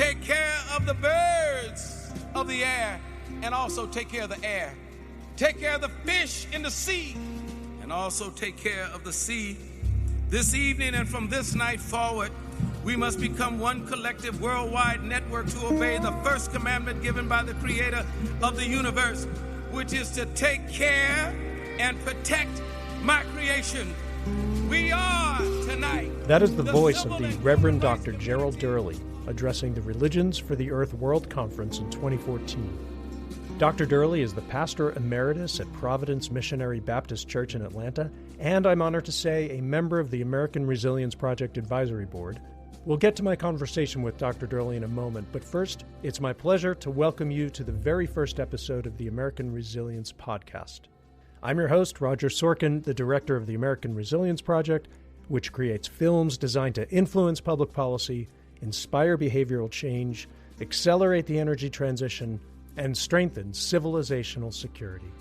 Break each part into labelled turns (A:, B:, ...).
A: take care of the birds of the air, and also take care of the air. Take care of the fish in the sea, and also take care of the sea. This evening and from this night forward, we must become one collective worldwide network to obey the first commandment given by the creator of the universe, which is to take care and protect my creation. We are tonight.
B: That is the voice of the Reverend Dr. Gerald Durley addressing the Religions for the Earth World Conference in 2014. Dr. Durley is the pastor emeritus at Providence Missionary Baptist Church in Atlanta, and I'm honored to say a member of the American Resilience Project Advisory Board. We'll get to my conversation with Dr. Durley in a moment, but first, it's my pleasure to welcome you to the very first episode of the American Resilience Podcast. I'm your host, Roger Sorkin, the director of the American Resilience Project, which creates films designed to influence public policy, inspire behavioral change, accelerate the energy transition, and strengthen civilizational security.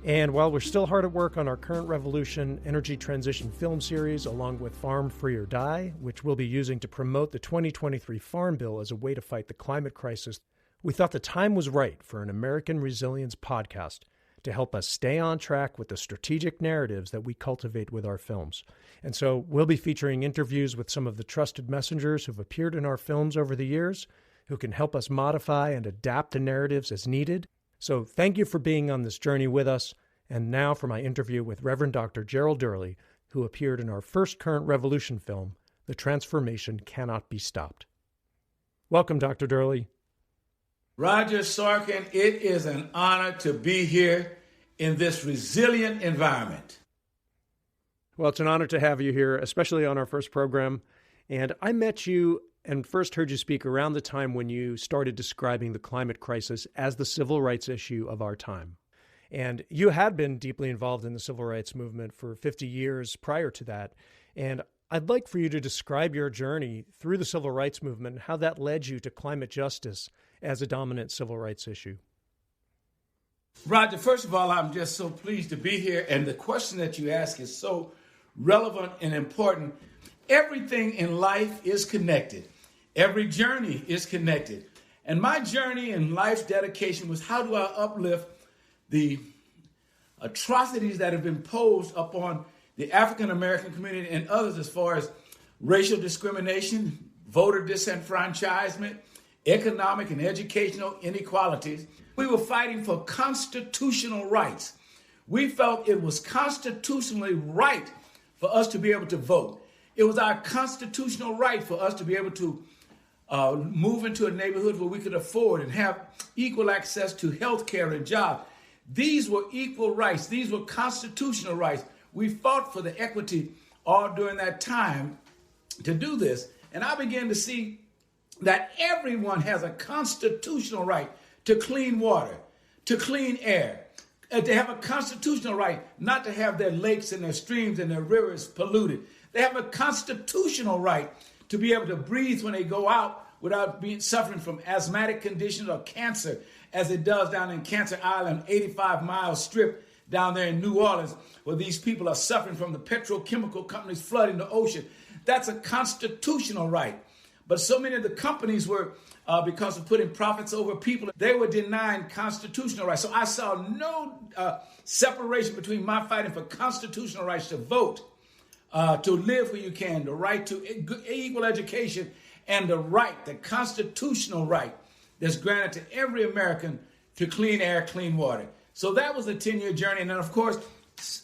B: And while we're still hard at work on our Current Revolution Energy Transition film series, along with Farm Free or Die, which we'll be using to promote the 2023 Farm Bill as a way to fight the climate crisis, we thought the time was right for an American Resilience podcast to help us stay on track with the strategic narratives that we cultivate with our films. And so we'll be featuring interviews with some of the trusted messengers who've appeared in our films over the years, who can help us modify and adapt the narratives as needed. So thank you for being on this journey with us. And now for my interview with Reverend Dr. Gerald Durley, who appeared in our first Current Revolution film, The Transformation Cannot Be Stopped. Welcome, Dr. Durley.
A: Roger Sorkin, it is an honor to be here in this resilient environment.
B: Well, it's an honor to have you here, especially on our first program. And I met you and first heard you speak around the time when you started describing the climate crisis as the civil rights issue of our time. And you had been deeply involved in the civil rights movement for 50 years prior to that. And I'd like for you to describe your journey through the civil rights movement and how that led you to climate justice as a dominant civil rights issue.
A: Roger, first of all, I'm just so pleased to be here. And the question that you ask is so relevant and important. Everything in life is connected. Every journey is connected. And my journey in life's dedication was, how do I uplift the atrocities that have been posed upon the African American community and others as far as racial discrimination, voter disenfranchisement, economic and educational inequalities. We were fighting for constitutional rights. We felt it was constitutionally right for us to be able to vote. It was our constitutional right for us to be able to move into a neighborhood where we could afford and have equal access to health care and jobs. These were equal rights. These were constitutional rights. We fought for the equity all during that time to do this. And I began to see that everyone has a constitutional right to clean water, to clean air, to have a constitutional right not to have their lakes and their streams and their rivers polluted. They have a constitutional right to be able to breathe when they go out without suffering from asthmatic conditions or cancer, as it does down in Cancer Island, 85-mile strip down there in New Orleans, where these people are suffering from the petrochemical companies flooding the ocean. That's a constitutional right. But so many of the companies were, because of putting profits over people, they were denying constitutional rights. So I saw no separation between my fighting for constitutional rights to vote, to live where you can, the right to equal education, and the constitutional right that's granted to every American to clean air, clean water. So that was a 10-year journey. And then, of course,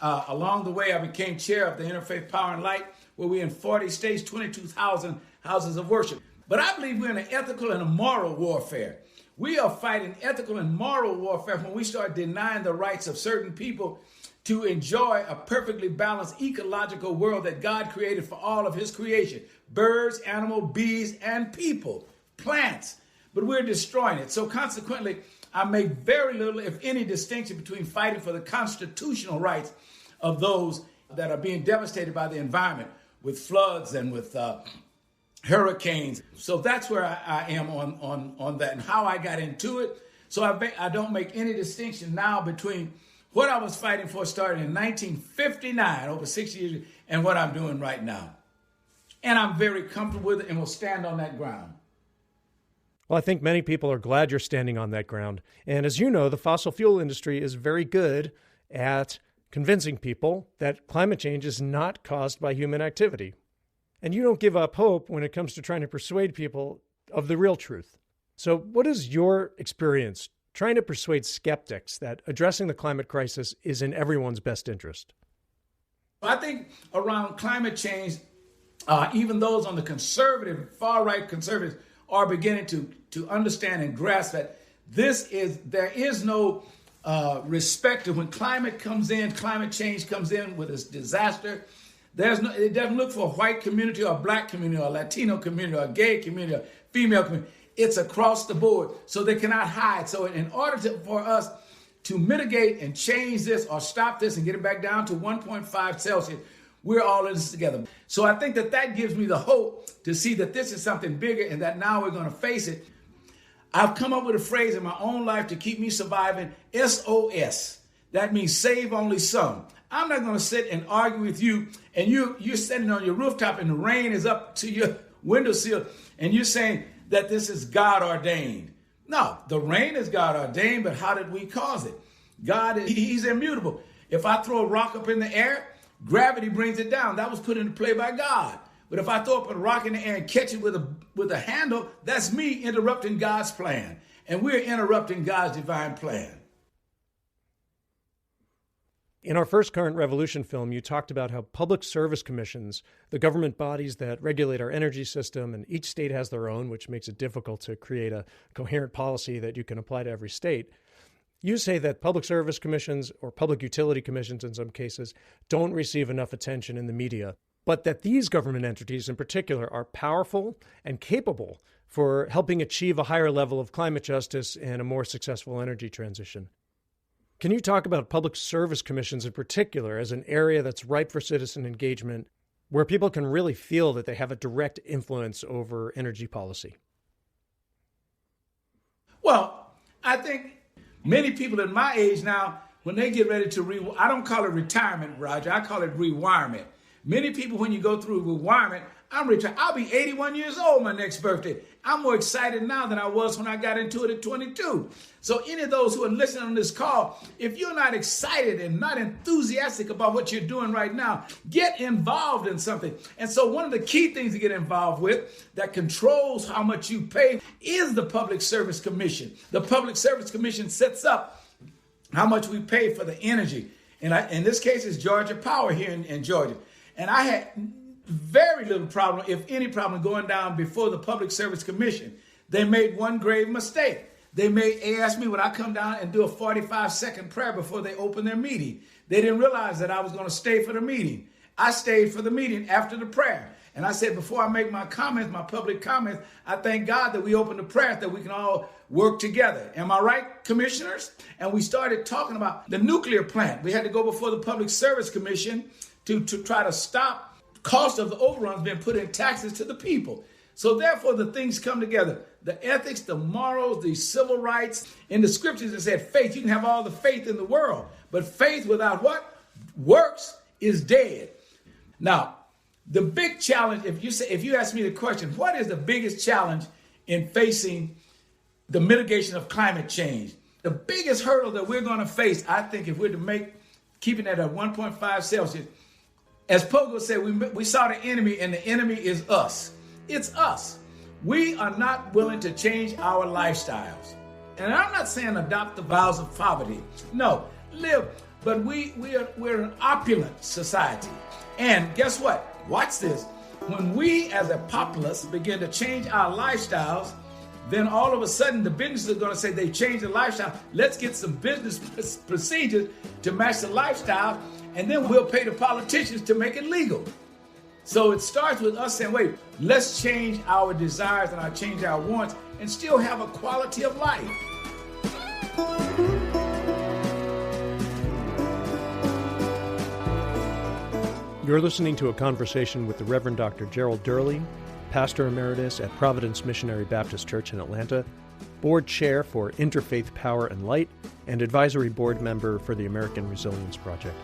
A: along the way, I became chair of the Interfaith Power and Light, where we're in 40 states, 22,000 houses of worship. But I believe we're in an ethical and a moral warfare. We are fighting ethical and moral warfare when we start denying the rights of certain people to enjoy a perfectly balanced ecological world that God created for all of his creation. Birds, animals, bees, and people, plants. But we're destroying it. So consequently, I make very little, if any, distinction between fighting for the constitutional rights of those that are being devastated by the environment with floods and with hurricanes. So that's where I am on that and how I got into it. So I don't make any distinction now between what I was fighting for starting in 1959, over 60 years, and what I'm doing right now. And I'm very comfortable with it and will stand on that ground.
B: Well, I think many people are glad you're standing on that ground. And as you know, the fossil fuel industry is very good at convincing people that climate change is not caused by human activity. And you don't give up hope when it comes to trying to persuade people of the real truth. So what is your experience trying to persuade skeptics that addressing the climate crisis is in everyone's best interest?
A: I think around climate change, even those on the conservative, far-right conservatives are beginning to understand and grasp that there is no respect to when climate change comes in with its disaster. It doesn't look for a white community or a black community or a Latino community or a gay community or a female community. It's across the board, so they cannot hide. So in order for us to mitigate and change this or stop this and get it back down to 1.5 Celsius, we're all in this together. So I think that gives me the hope to see that this is something bigger and that now we're going to face it. I've come up with a phrase in my own life to keep me surviving, SOS. That means save only some. I'm not going to sit and argue with you and you're sitting on your rooftop and the rain is up to your windowsill and you're saying that this is God ordained. No, the rain is God ordained, but how did we cause it? He's immutable. If I throw a rock up in the air, gravity brings it down. That was put into play by God. But if I throw up a rock in the air and catch it with a handle, that's me interrupting God's plan. And we're interrupting God's divine plan.
B: In our first Current Revolution film, you talked about how public service commissions, the government bodies that regulate our energy system, and each state has their own, which makes it difficult to create a coherent policy that you can apply to every state. You say that public service commissions, or public utility commissions in some cases, don't receive enough attention in the media, but that these government entities in particular are powerful and capable for helping achieve a higher level of climate justice and a more successful energy transition. Can you talk about public service commissions in particular as an area that's ripe for citizen engagement, where people can really feel that they have a direct influence over energy policy?
A: Well, I think many people at my age now, when they get ready to I don't call it retirement, Roger, I call it rewirement. Many people, when you go through rewirement, I'm retired. I'll be 81 years old my next birthday. I'm more excited now than I was when I got into it at 22. So any of those who are listening on this call, if you're not excited and not enthusiastic about what you're doing right now, get involved in something. And so one of the key things to get involved with that controls how much you pay is the Public Service Commission. The Public Service Commission sets up how much we pay for the energy. And in this case, it's Georgia Power here in Georgia. And I had very little problem, if any problem, going down before the Public Service Commission. They made one grave mistake. They asked me would I come down and do a 45-second prayer before they open their meeting. They didn't realize that I was going to stay for the meeting. I stayed for the meeting after the prayer. And I said, before I make my comments, my public comments, I thank God that we opened the prayer that we can all work together. Am I right, commissioners? And we started talking about the nuclear plant. We had to go before the Public Service Commission to try to stop cost of the overruns being put in taxes to the people. So therefore, the things come together. The ethics, the morals, the civil rights. In the scriptures, it said faith. You can have all the faith in the world. But faith without what? Works is dead. Now, the big challenge, if you ask me the question, what is the biggest challenge in facing the mitigation of climate change? The biggest hurdle that we're going to face, I think, if we're to keeping it at 1.5 Celsius, as Pogo said, we saw the enemy, and the enemy is us. It's us. We are not willing to change our lifestyles. And I'm not saying adopt the vows of poverty. No, live. But we're an opulent society. And guess what? Watch this. When we as a populace begin to change our lifestyles, then all of a sudden the businesses are going to say they changed the lifestyle. Let's get some business procedures to match the lifestyle, and then we'll pay the politicians to make it legal. So it starts with us saying, wait, let's change our desires and change our wants and still have a quality of life.
B: You're listening to a conversation with the Reverend Dr. Gerald Durley, Pastor Emeritus at Providence Missionary Baptist Church in Atlanta, Board Chair for Interfaith Power and Light, and Advisory Board Member for the American Resilience Project.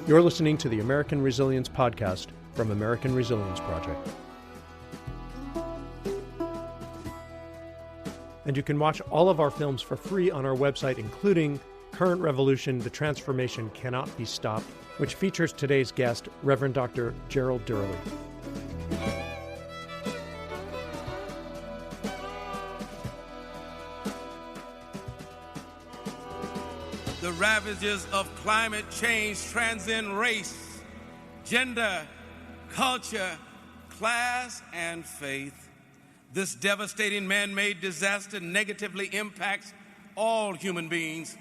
B: You're listening to the American Resilience Podcast from American Resilience Project. And you can watch all of our films for free on our website, including Current Revolution, The Transformation Cannot Be Stopped, which features today's guest, Reverend Dr. Gerald Durley.
C: The ravages of climate change transcend race, gender, culture, class, and faith. This devastating man-made disaster negatively impacts all human beings.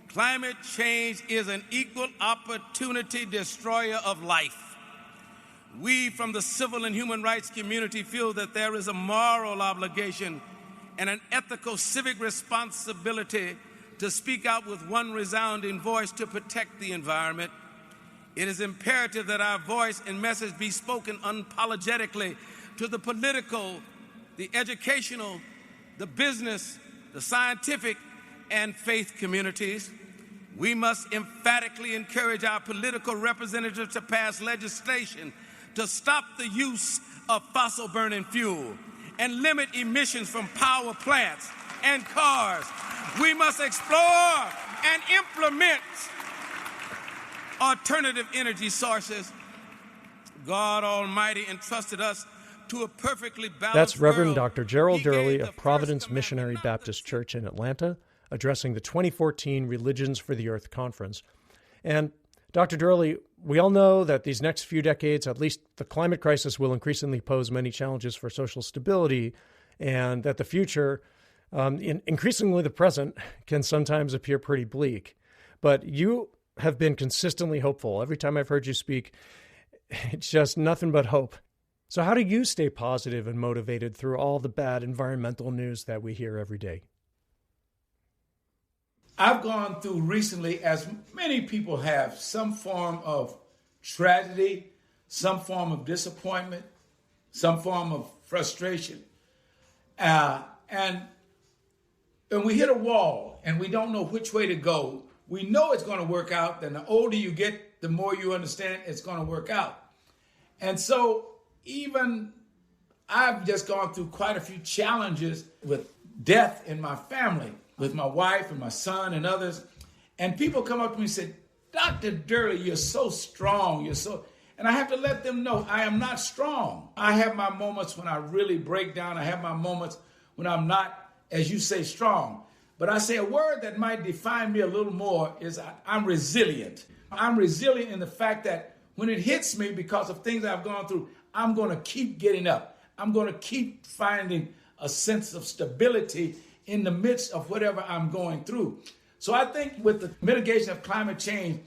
C: Climate change is an equal opportunity destroyer of life. We from the civil and human rights community feel that there is a moral obligation and an ethical civic responsibility to speak out with one resounding voice to protect the environment. It is imperative that our voice and message be spoken unapologetically to the political, the educational, the business, the scientific, and faith communities. We must emphatically encourage our political representatives to pass legislation to stop the use of fossil-burning fuel and limit emissions from power plants and cars. We must explore and implement alternative energy sources. God Almighty entrusted us to a perfectly balanced
B: That's Reverend
C: world.
B: Dr. Gerald
C: He gave
B: Durley
C: the
B: of Providence
C: first
B: Missionary
C: commandment
B: Baptist Church in Atlanta, addressing the 2014 Religions for the Earth Conference. And Dr. Durley, we all know that these next few decades, at least the climate crisis, will increasingly pose many challenges for social stability, and that the future, increasingly the present, can sometimes appear pretty bleak. But you have been consistently hopeful. Every time I've heard you speak, it's just nothing but hope. So how do you stay positive and motivated through all the bad environmental news that we hear every day?
A: I've gone through recently, as many people have, some form of tragedy, some form of disappointment, some form of frustration. And we hit a wall and we don't know which way to go. We know it's going to work out. Then the older you get, the more you understand it's going to work out. And so even I've just gone through quite a few challenges with death in my family, with my wife and my son and others. And people come up to me and say, Dr. Durley, you're so strong. And I have to let them know I am not strong. I have my moments when I really break down. I have my moments when I'm not, as you say, strong. But I say a word that might define me a little more is I'm resilient. I'm resilient in the fact that when it hits me because of things I've gone through, I'm going to keep getting up. I'm going to keep finding a sense of stability in the midst of whatever I'm going through. So I think with the mitigation of climate change,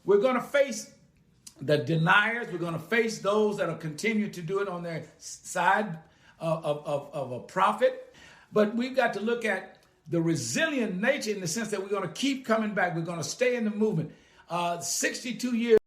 A: we're going to face the deniers. We're going to face those that will continue to do it on their side of a profit. But we've got to look at the resilient nature in the sense that we're going to keep coming back. We're going to stay in the movement. 62 years